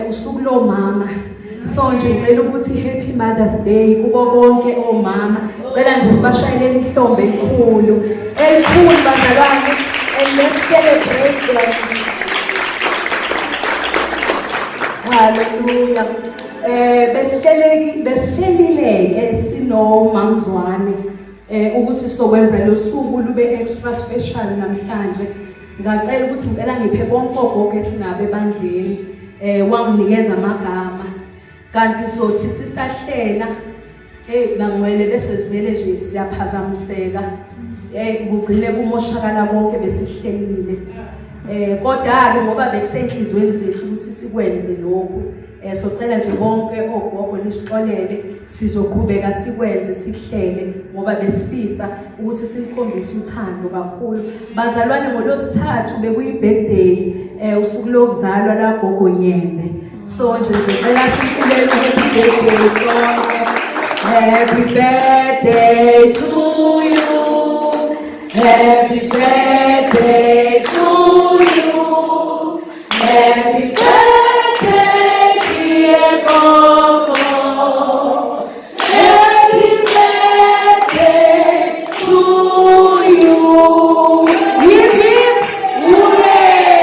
usuku lomama. So nje ngicela ukuthi Happy Mother's Day kubo bonke omama. Sicela nje sibashayelele ihlombe elikhulu bazalwane, and let's celebrate them. Hallelujah. Besihlelile sinomamzwane ukuthi sokwenza lo suku lube extra special namhlanje. Ngicela ukuthi ngicela ngiphe bonke ogogo esinabe ebandleni wanginikeza amagama. Kanti sothi sisahlela bangwele bese vele nje siyaphazamiseka kugcine kumoshakala konke besihlelile. Kodwa ke ngoba bekusenhlizweni zethu ukuthi sikwenze lokho socela nje bonke ogogo nisixolele, sizoqhubeka sikwenze sihlele ngoba besifisa ukuthi sikhombise uthando kakhulu. Bazalwane, ngolosithathu bekuyi birthday usuku lokuzalwa la gogo Nyembe. So nje ngicela sihlelele happy birthday sonke. Happy birthday to you. Happy birthday to you. Happy birthday, dear Gogo. Happy birthday to you. Hip hip hooray!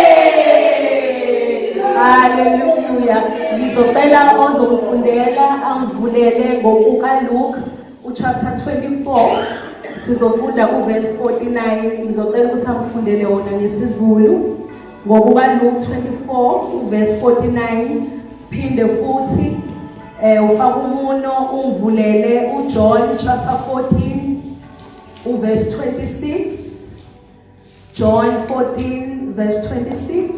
Hallelujah. Ngizocela ozongifundela angivulele ngokuka Luke chapter 24. Sizofunda kuverse 49. Ngizocela ukuthi angifundele wona ngesizulu. Ngokuba Luke 24 verse 49 phinde futhi ufaka umuno ungivulele uJohn chapter 14 verse 26. John 14 verse 26.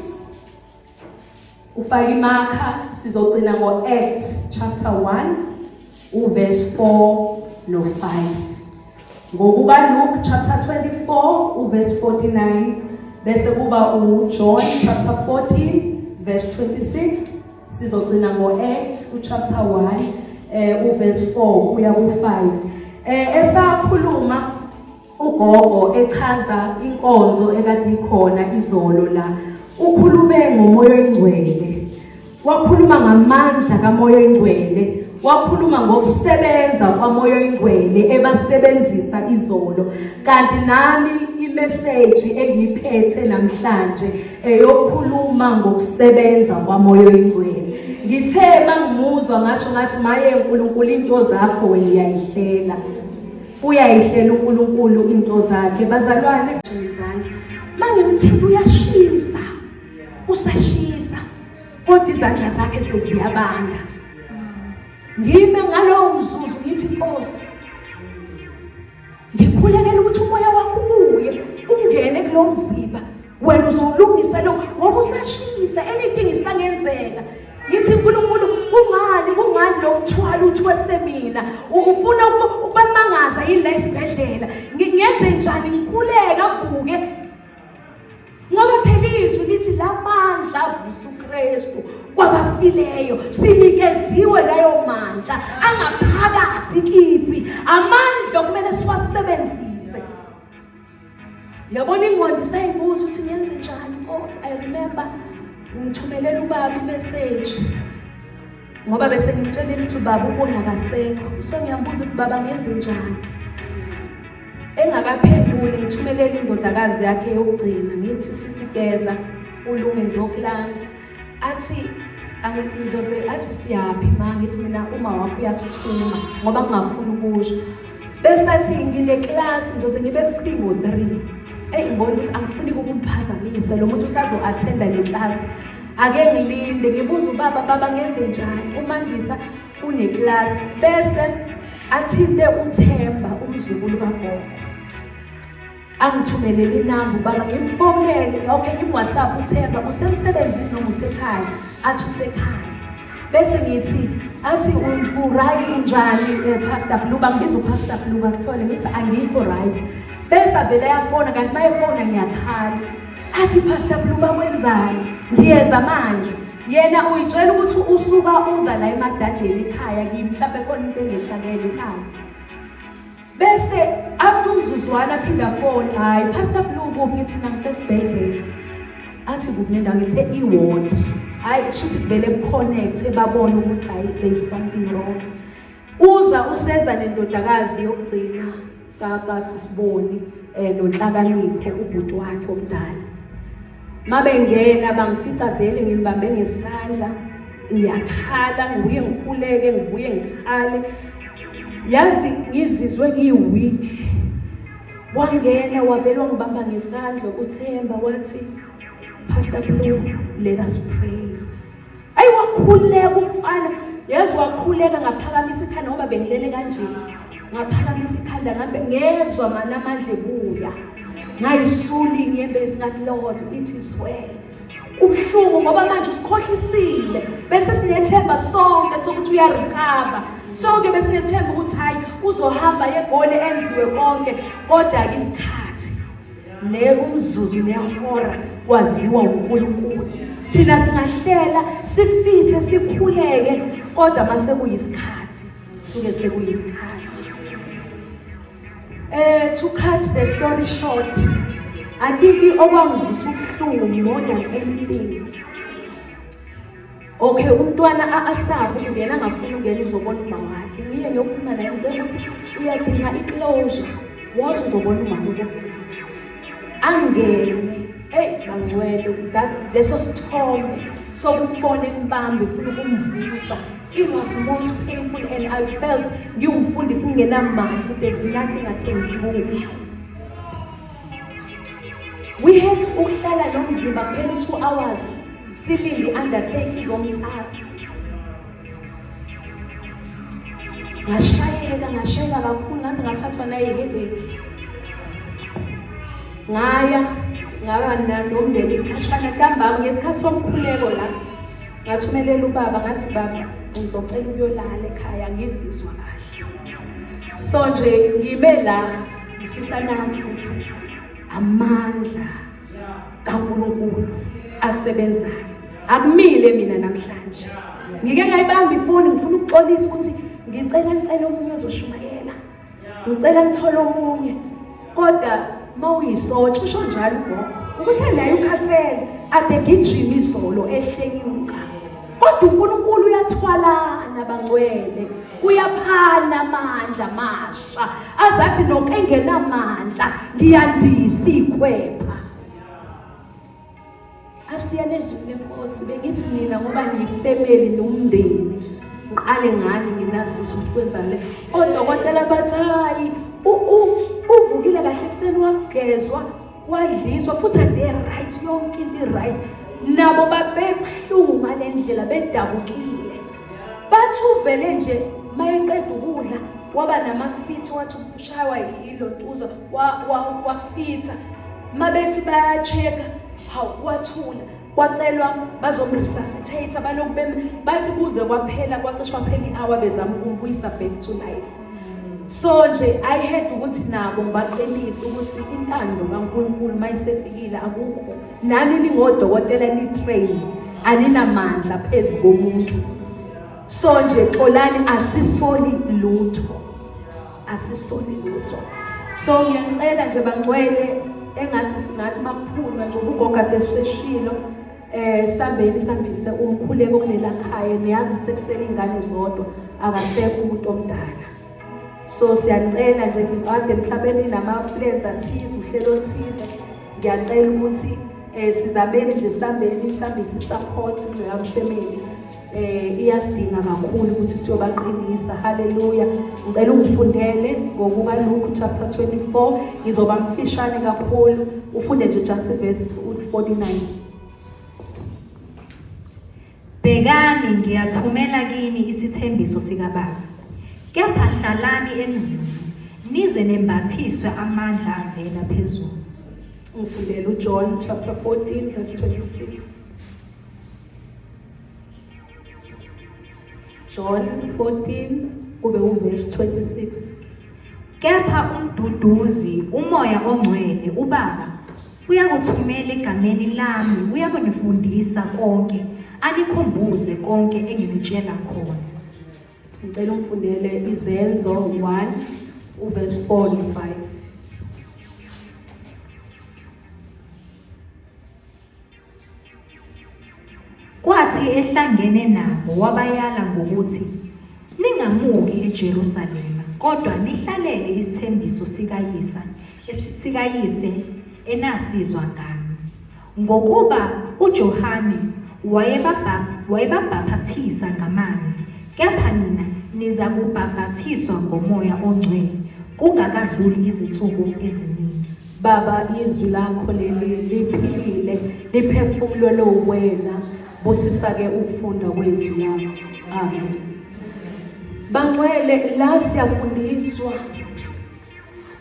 Ufaka imakha sizogcina ngo-Acts chapter 1 verse 4 no 5. Ngokuba Luke chapter 24 verse 49 bese kuba uJohn chapter 14 verse 26 sizogcina ngo-Acts chapter 1 verse 4 kuya ku-5. Esakhuluma ugogo echaza inkonzo ekade ikhona izolo la, ukhulume ngomoya oyingcwele, wakhuluma ngamandla kamoya oyingcwele, wakhuluma ngokusebenza kwamoya oyingcwele ebasebenzisa izolo. Kanti nami imessage engiyiphethe namhlanje eyokhuluma ngokusebenza kwamoya oyingcwele. Ngithe mangimuzwa ngasho ngathi maye uNkulunkulu into zakho wena uyayihlela. Uyayihlela uNkulunkulu into zakhe. Bazalwane izandla. Mangimthinta uyashisa. Usashisa. Kodwa izandla zakhe seziyabanda. Ngime ngalowo mzuzu ngithi Nkosi, ngikhulekela ukuthi umoya wakho ubuye ungene kulo mzimba, wena uzolungisa lokho ngoba usashisa, anything isangenzeka. Ngithi uNkulunkulu kungani lo mthwalo uthi wesemina ufuna ukubamangaza yini la esibhedlela, ngenze njani ngikhuleka avuke ngoba phela izwi lithi lamandla avusa uKristu kwabafileyo, sinikeziwe layo mandla angaphakathi kithi, amandla okumele siwasebenzise. Yabona ingqondo isayibuza ukuthi ngenze njani Nkosi. I remember ngithumelela ubaba imessage ngoba bese ngimtshelile ukuthi ubaba ubonakasekho, so ngiyambuza ukuthi baba ngenze njani. Engakaphenduli ngithumelela indodakazi yakhe yokugcina ngithi sisigeza ulunge ngizokulanda. Athi athi siyaphi ma? Ngithi mina uma wakho uyasithuma ngoba ngingafuni ukusho. Bese athi ngine class ngizoze ngibe free ngo-3. Ngibona ukuthi angifuni ukumphazamisa lo muntu usazo-attenda le class. Ake ngilinde ngibuza baba ngenze njani. uMandisa une-class. Bese athinte uThemba umzukulu kagogo, angithumelele inamba ubaba ngimfonele. Okay, ngimWhatsApp uThemba, usemsebenzini noma usekhaya? Athi usekhaya. Bese ngithi athi uright unjani Pastor Blue? Bangibiza uPastor Blue asithole. Ngithi angikho right. Bese avele yafona, kanti mayefona ngiyakhala. Athi Pastor Blue bakwenzani? Ngiyeza manje. Yena uyitshela ukuthi usuka uza la emadadeni ekhaya kimi, mhlawumbe khona into engehlakele ekhaya. Bese after umzuzwana aphinda phone, hayi Pastor Blue kuphi? Ngithi mina ngisesibhedlela. Athi kuphi nendawo? Ngithe iward. hayi kushuthi vele connect babone ukuthi hayi there is something wrong. Uza useza nendodakazi yokugcina kaSisiboni noNhlakanipho ubhuti wakhe omdala. Mabengena bangifica vele ngimbambe ngesandla ngiyakhala ngibuye ngikhuleke ngibuye ngikhale yazi ngizizwe ngiweak. Wangena wavela wangibamba ngesandla uThemba wathi Pastor Blue, let us pray. Wakhuleka umfana yazi wakhuleka ngaphakamisa ikhanda ngoba bengilele kanje ngaphakamisa ikhanda ngabe ngezwa mana amandla ebuya ngayisula inyembezi ngathi Lord it is well. Ubhlungu ngoba manje usikhohlisile bese sinethemba sonke sokuthi uyarecover sonke bese sinethemba ukuthi hayi uzohamba yegoli enziwe konke kodwa ke isikhathi umzuzu nehora kwaziwa uNkulunkulu. Thina singahlela sifise sikhuleke kodwa mase kuyisikhathi suke sekuyisikhathi. To cut the story short, andithi okwangizisa ubuhlungu more than anything. Okay, umntwana asabe ungena ngafuna ungena uzobona umama wakhe. Ngiye ngiyokhuluma naye ukuthi uyadinga iclosure. Wazi uzobona umama ukugcina. Angene, bangcwele leso sithombe sokubona embambe futhi ukumvusa. It was most painful and I felt ngiwumfundisi ngingenamandla. There's nothing I can do. We had ukuhlala nomzimba kuphela 2 hours silinde undertake izomthatha. Ngashayeka kakhulu ngathi ngaphathwa nayi headache. Ngaba nomndeni isikhashana ntambama ngesikhathi somkhuleko la. Ngathumelela ubaba ngathi baba ngizocela ukuyolala ekhaya ngizizwa kahle. So nje ngime la ngifisa nazi ukuthi amandla kaNkulunkulu asebenzayo akumile mina namhlanje. Ngike ngayibamba ifoni ngifuna ukuxolisa ukuthi ngicela omunye ozoshumayela. Ngicela ngithole omunye. Kodwa mawuyisotsha usho njalo ngoba ukuthi naye ukhathele ade ngijima izolo ehlenyuka. Kodwa uNkulunkulu uyathwalana bangcwele. Uyaphana amandla amasha. Azathi nokengenamandla ngiyandisa ikhwepha. Asiyane ezweni lenkosi bengithi mina ngoba ngifemeli nomndeni ngiqale ngani nginazisa ukuthi kwenzani. Odokotela bathi hayi uvukile kahle kuseni wagezwa wadliswa futhi ade right yonke into right. Nabo babebuhlungu ngalendlela bedabukile. Bathi uvele nje mayeqeda ukudla waba namafithi wathi ushaywa yilontuzo wafitha. Mabethi bayacheka wathula kwacelwa bazomresuscitate abaloku bathi kuze kwaphela kwacishwa phela i-hour bezama ukumbuyisa back to life. So nje I had ukuthi nabo ngibaqinisa ukuthi intando kaNkulunkulu mayisefikile akukho nani ningodokotela ni-train aninamandla phezu komuntu. So nje xolani asisoli lutho. So ngiyacela nje bangcwele engathi singathi makuphuma nje ugogo deseshilo sambeni sambise umkhuleko kulela khaya niyazi sekusele ingane zodwa akasekho umuntu omdala. So siyacela nje ngikade emhlabeni nama-plans athize uhlelo othize ngiyacela ukuthi sizabeni nje sambeni sambise support nje family iyasidinga kakhulu ukuthi siyobaqinisa. Haleluya. Ngicela ungifundele ngokuka Luke chapter 24 ngizoba mfishane kakhulu ufunde nje just verse 49. Bekani ngiyathumela kini isithembiso sikaBaba. Kepha hlalani emzini nize nembathiswe amandla avela phezulu. Ngifundele uJohn chapter 14 verse 26. John 14 kube uverse 26. Kepha umduduzi umoya ongcwele uBaba uyakuthumela egameni lami uyakunifundisa konke anikhumbuze konke engimtshela khona. Ngicela ungifundele izenzo 1 uverse 4 and 5. Kwathi Ngenkathi ehlangene nabo wabayala ngokuthi ningamuki eJerusalema kodwa nihlalele isithembiso sikayise enasizwa ngami ngokuba uJohane wayebabhaphathisa ngamanzi kepha nina niza kubhaphathiswa ngomoya ongcwele kungakadluli izinsuku eziningi. Baba, izwi lakho leli liphilile liphefumulelwe uwena, busisa-ke ukufunda kwezwi lakho. Amen. Bangcwele, la siyafundiswa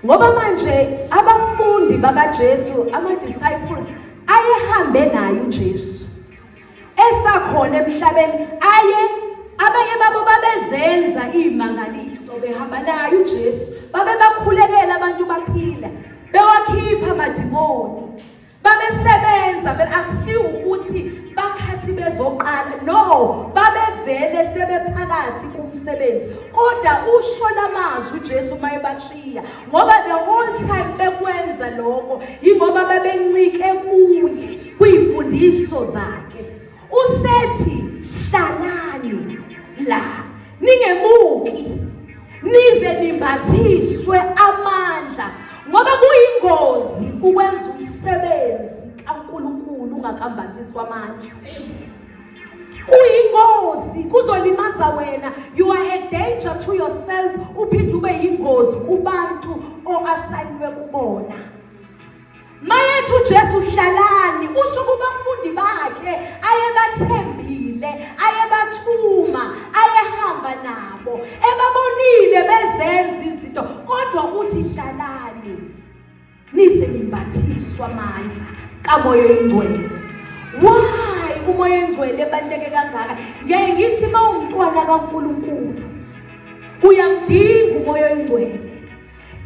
ngoba manje abafundi bakaJesu, ama-disciples ayehambe naye uJesu esakhona emhlabeni, abanye babo babezenza imangaliso behamba naye uJesu, bakhulekela abantu baphila, bewakhipha amadimoni, babesebenza. Vele akusiwo ukuthi bakhathi bezoqala, no, babevele sebephakathi kumsebenzi. Kodwa usho lamazwi uJesu mayebashiya ngoba the whole time bekwenza lokho ingoba babencike kuye kwizifundiso zakhe. Usethi hlalani la, ningemuki nize nimbathiswe amandla ngoba kuyingozi ukwenza umsebenzi kaNkulunkulu ungakambathiswa amandla. Kuyingozi, kuzolimaza wena. You are a danger to yourself, uphinde ube yingozi kubantu o-asayinwe kubona. Mayethi uJesu hlalani, usho kubafundi bakhe ayebathembile, ayebathuma, ayehamba nabo, ebabonile bezenza izinto, kodwa uthi hlalani nize nimbathiswa amandla kaMoya Oyingcwele. Why uMoya Oyingcwele ebaluleke kangaka? Ngeke ngithi mawumntwana kaNkulunkulu uyamdinga uMoya Oyingcwele.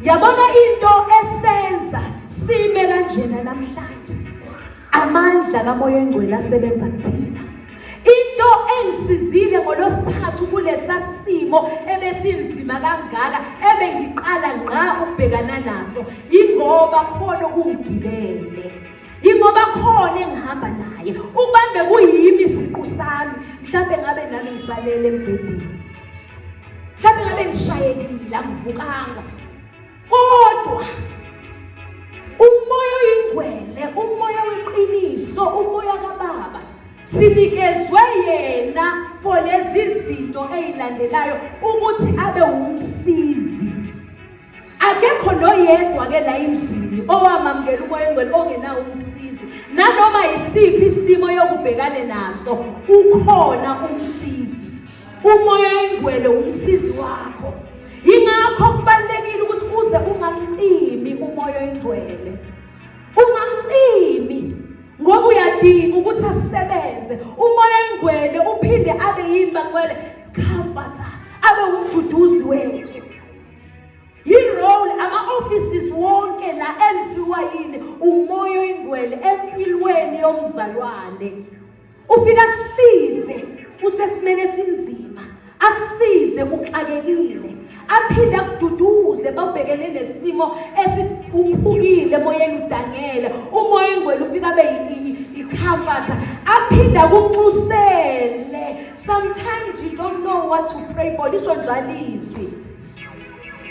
Yabona into esenza sime kanjena namhlanje, amandla kaMoya Oyingcwele asebenza kuthina. Into engisizile ngolosithathu kulesa simo ebesinzima kangaka ebengiqala ngqa ukubhekana naso, ingoba khona ukungibele, ingoba khona engihamba naye. Ubambe kuyimi isiqu sami, mhlambe ngabe nami ngisalele embhedeni, mhlambe ngabe ngishayekile angivukanga, kodwa uMoya Oyingcwele, umoya weqiniso, umoya kaBaba, sinikezwe yena for lezi zinto ezilandelayo ukuthi abe umsizi. Akekho noyedwa ke la endlini owamamukela uMoya Oyingcwele ongenawo umsizi. Nanoma isiphi isimo yokubhekane naso, ukhona umsizi. uMoya Oyingcwele umsizi wakho. Ingakho kubalekile ukuthi uze ungamcimi uMoya Oyingcwele. Ungamcimi ngoba uyadinga ukuthi asisebenze. uMoya Oyingcwele uphinde abe yini bangcwele? Comforter, abe umduduzi wethu. Yi-role ama-offices wonke la enziwa yini uMoya Oyingcwele empilweni yomzalwane. Ufika kusize usesimene esinzima, akusize uxakekile, aphinde akududuze babhekene nesimo esiphuphukile emoyeni udangele. uMoya Oyingcwele ufika abe i-comforter, aphinde akunxusele. Sometimes you don't know what to pray for. Lisho njalo izwi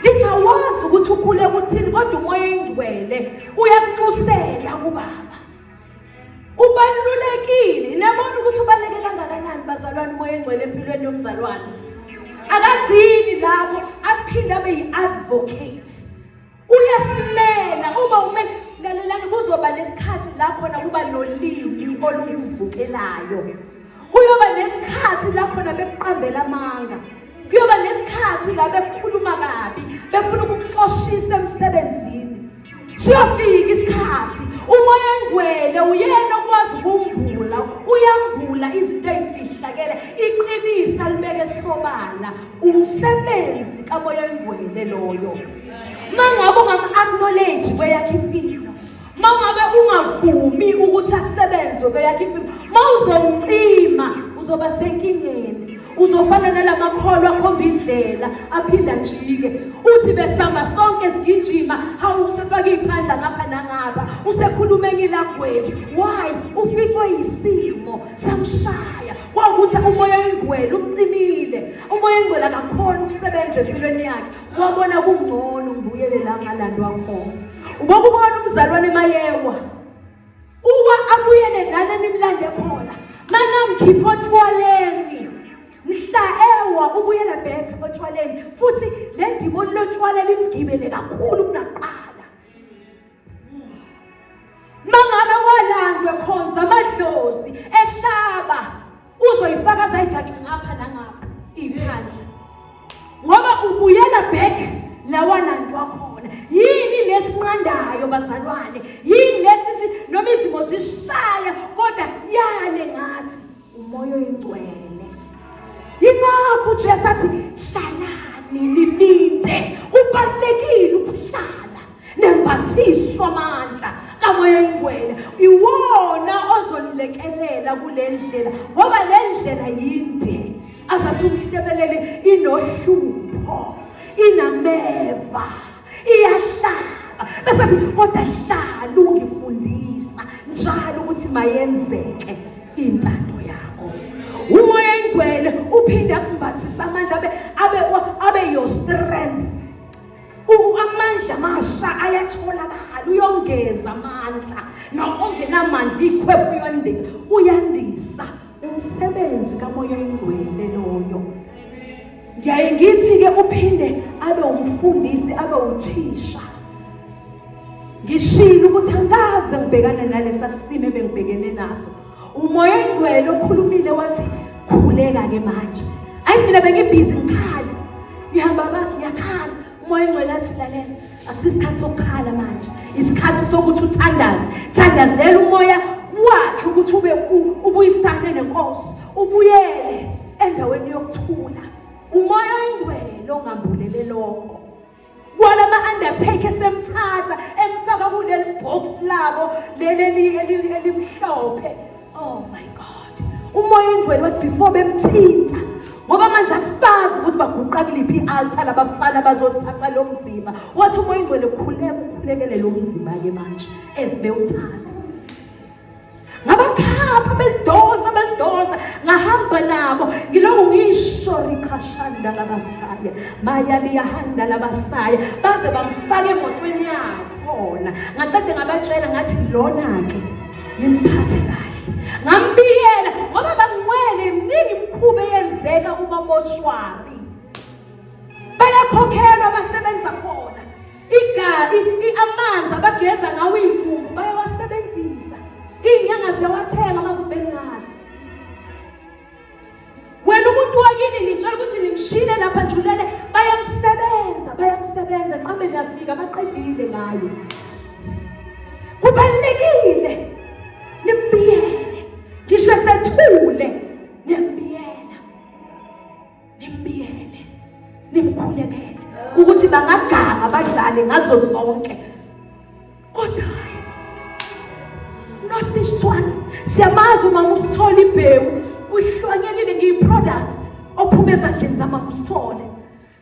lithi awazi ukuthi ukhule kuthini, kodwa uMoya Oyingcwele uyakunxusela kuBaba. Ubalulekile. Nabona ukuthi ubaluleke kangakanani bazalwane uMoya Oyingcwele empilweni yomzalwane. Akadini lapho, aphinde abe yi-advocate. Uyasimela uma umele lalelani, kuzoba nesikhathi lapho na kuba nolimi oluvukelayo. Kuyoba nesikhathi lapho na bekuqambela amanga. Kuyoba nesikhathi la bekhuluma kabi, befuna ukuxoshisa emsebenzini. Siyofika isikhathi uMoya Oyingcwele uyena okwazi ukumbula, uyambula izinto ezifihlakele, iqinisa libeke sobala. Umsebenzi kaMoya Oyingcwele loyo. Mangabe ungam-acknowledge kweyakhe impilo, mangabe ungavumi ukuthi asebenze kweyakhe impilo, mawuzomcima uzoba senkingeni. Uzofana nalamakholwa akhomba indlela aphinda njike. Uthi besihamba sonke sigijima, hawu usefaka iphandla ngapha nangapha, usekhuluma enye ilanguage. Why? Ufikwe yisimo samshaya. kwawukuthi umoya oyingcwele umcimile, umoya oyingcwele akakhona ukusebenza empilweni yakhe, wabona kungcono ngibuyele la ngalandwa khona. Ubokubona umzalwane Mayewa uwa abuyele lana nimlande khona, manamkhipha othwaleni mhla ewa ubuyela back othwaleni, futhi le ndimo lotshwala limgibele kakhulu kunaqala. Mangabe walandwe khonza amadlozi ehlaba, uzoyifaka zayigaxe ngapha nangapha iphandle, ngoba ubuyela back la walandwa khona. Yini lesinqandayo bazalwane? Yini lesithi noma izimo zishaya kodwa yale ngathi umoya oyingcwele? Yingakho uJesu athi hlalani nilinde. Kubalulekile ukuhlala nembathiswa amandla kamoya oyingcwele, iwona ozonilekelela kule ndlela, ngoba le ndlela yinde. Azathi umhlebelele inohlupho, inameva, iyahlaba, bese athi kodwa hlala ungifundisa njalo ukuthi mayenzeke intando yakho. Umoya oyingcwele uphinda kumbathisa amandla abe your strength. Amandla amasha ayatholakala, uyongeza amandla, nokungenamandla ikhwephu uyandisa umsebenzi kamoya oyingcwele loyo. Ngiyaye ngithi-ke uphinde abe umfundisi, abe uthisha. Ngishilo ukuthi angikaze ngibhekane nalesa simo ebengibhekene naso. Umoya oyingcwele okhulumile wathi khuleka-ke manje. Ayi mina bengibhizi ngikhala, ngihamba ngiyakhala. Umoya oyingcwele athi lalela, akusisikhathi sokukhala manje, isikhathi sokuthi uthandaze. Thandazela umoya wakhe ukuthi ubuyisane nenkosi, ubuyele endaweni yokuthula. Umoya oyingcwele ongambulele lokho. Kwala ma-undertaker semthatha emfaka kuleli box labo leli elimhlophe. Oh my God. Umoya oyingcwele wathi before bemthinta, ngoba manje asibazi ukuthi baguqa kuliphi i-altar labafana bazothatha lo mzimba, wathi umoya oyingcwele ukhulekele lo mzimba-ke manje ezibewuthatha. Ngabakhapha belidonsa, ngahamba nabo ngiloko ngisho rikhashanda labasaya, maya liyahanda labasaya, baze bamfaka emotweni yakhona. Ngaqede ngabatshela ngathi lona-ke nimphathe kahle, ngambiyela ngoba bangwele miningi imikhuba eyenzeka kumamoshwari. Bayakhokhelwa abasebenza khona, amanzi abageza ngawo iy'dumbu bayawasebenzisa, iy'nyanga ziyawathenga makubengazi. Wena umuntu wakini nitshela ukuthi nimshile lapha njulele, bayamsebenza qambe niyafika baqedile ngayo. Kubalulekile nimbiyele, ngisho sethule nimbiyele, nimkhulekele ukuthi bangaganga badlale ngazo zonke, kodwa not this one. Siyamazi uma usithola imbewu uhlonyelile ngiyi-product ophuma ezandleni zamama usithole.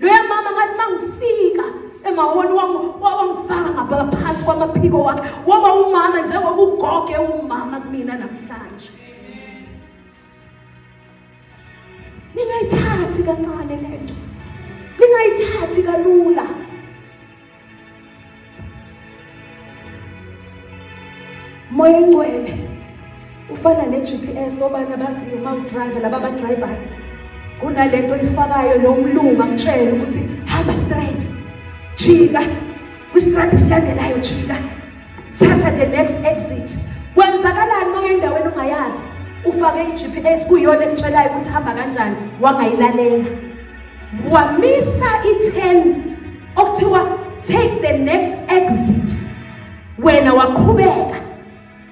Loya mama ngathi mangifika emahholo wangifaka ngaphansi kwamaphiko wakhe, waba umama njengoba ugoge umama kumina namhlanje. Ningayithathi kancane lento, ningayithathi kalula. Moya oyingcwele ufana ne-GPS obana baziyo uma udrive laba abadrivayo, kunalento oyifakayo lo mlungu akutshela ukuthi hamba straight, jika kwi-straight esilandelayo, jika thatha the next exit. Kwenzakalani uma endaweni ungayazi ufake i-GPS kuyona ekutshelayo ukuthi hamba kanjani, wangayilalela wamisa i-10 okuthiwa take the next exit, wena waqhubeka,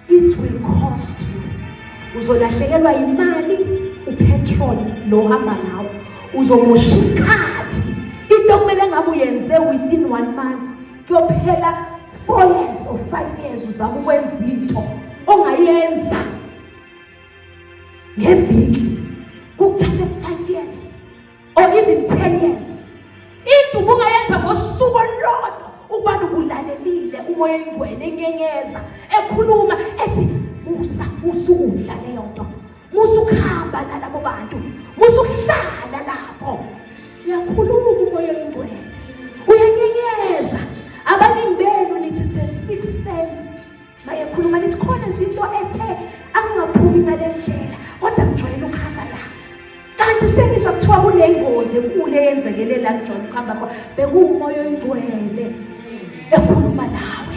it will cost you. Uzolahlekelwa imali, upetrol lo hamba ngawo, uzomosha isikhathi. Into kumele ngabe uyenze within 1 month, kuyophela 4 years or 5 years uzama ukwenza into ongayenza ngeviki, kukuthathe 5 years or even 10 years. Into ubungayenza ngosuku olulodwa ubani ubulalelile umoya oyingcwele engenyeza ekhuluma ethi musa usudla leyo nto, musa ukuhamba nalabo musuhlala lapho uyakhuluma umoya oyingcwele uyanyenyeza abaningi benu nithi it's a 6 cents bayakhuluma nithi khona nje into ethe angingaphumi ngale ndlela kodwa ngijwayele ukuhamba la kanti sengizwa kuthiwa kunengozi enkulu eyenzekele la ngijwayele ukuhamba khona bekuwumoya oyingcwele ekhuluma nawe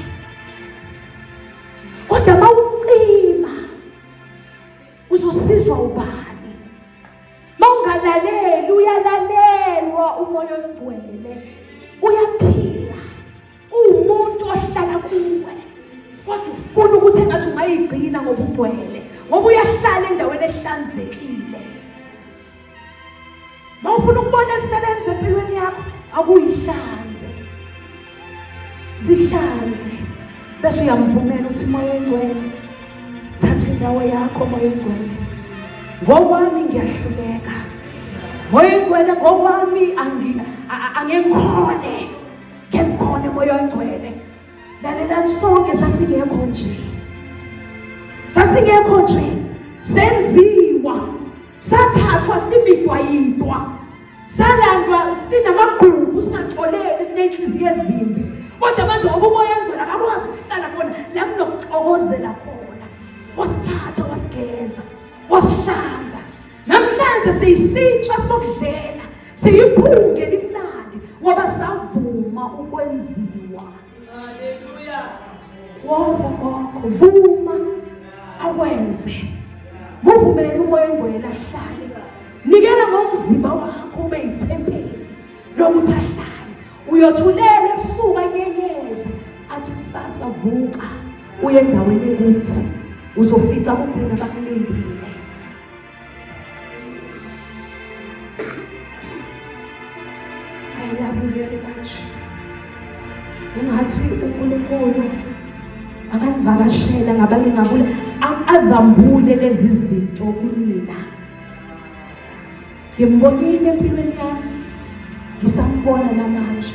kodwa mawucima uzosizwa ubani mawungalaleli uyalalelwa umoya oyingcwele uyaphila umuntu ohlala kuwe kodwa ufuna ukuthi engathi ungayigcina ngoba ugcwele ngoba uyahlala endaweni ehlanzekile mawufuna ukubona isebenze empilweni yakho akuyihlanze zihlanze bese uyamvumela ukuthi moya oyingcwele thatha indawo yakho moya oyingcwele ngokwami ngiyahluleka moya oyingcwele ngokwami angengikhone ngengikhone moya oyingcwele lalelani sonke sasingekho nje senziwa sathathwa simidwayidwa salandwa sinamabhuku singatholeki sinenhliziyo ezimbi kodwa manje ngoba umoya oyingcwele akakwazi ukuhlala khona la kunokuxokozela khona wasithatha wasigeza wasihlanza namhlanje siyisitsha sokudlela siyiphunge elimnandi ngoba savuma ukwenziwa. Haleluya. Woza gogo vuma akwenze muvumele umoya oyingcwele ahlale nikela ngomzimba wakho ube yithempeli lokuthi ahlale uyothulela ebusuku anyenyeza athi kusasa vuka uye endaweni ekuthi uzofika kukhona bakulindile. I love you very much. Engathi uNkulunkulu akanivakashela ngabanye ngabule azambule lezi zinto kunina. Ngimbonile empilweni yami ngisambona namanje.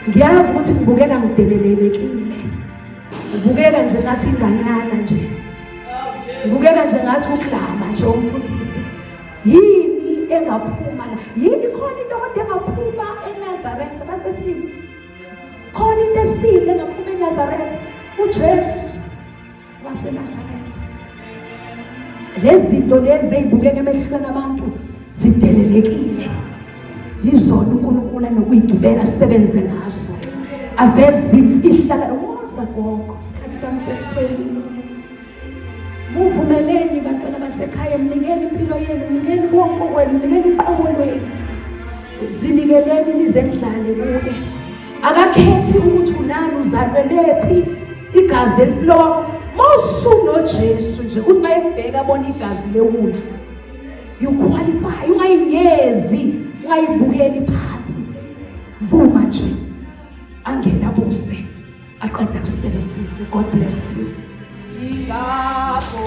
Ngiyazi ukuthi ngibukeka ngidelelekile. Ngibukeka nje ngathi inganyana nje. Ngibukeka nje ngathi uklama nje umfundisi. Yini engaphuma la? Yini khona into kodwa engaphuma eNazaretha bathi khona into esile engaphuma eNazaretha uJesu waseNazaretha. Lezi zinto lezi ezibukeka emehlweni abantu zidelelekile. Yizona uNkulunkulu anokuyigibela sisebenze ngazo. Avezi ihlala woza gogo isikhathi sami sesiphelile. Muvumeleni bantwana basekhaya mnikeni impilo yenu mnikeni konke kwenu mnikeni iqobo lwenu zinikeleni nizendlale kuye akakhethi ukuthi unani uzalwelephi igazi eliflowa mawusuno Jesu nje uthi mayebheka abona igazi lewundlu you qualify ungayinyezi ungayibukeli phansi vuma nje angena buse aqeda kusebenzisa. God bless you. Igabo,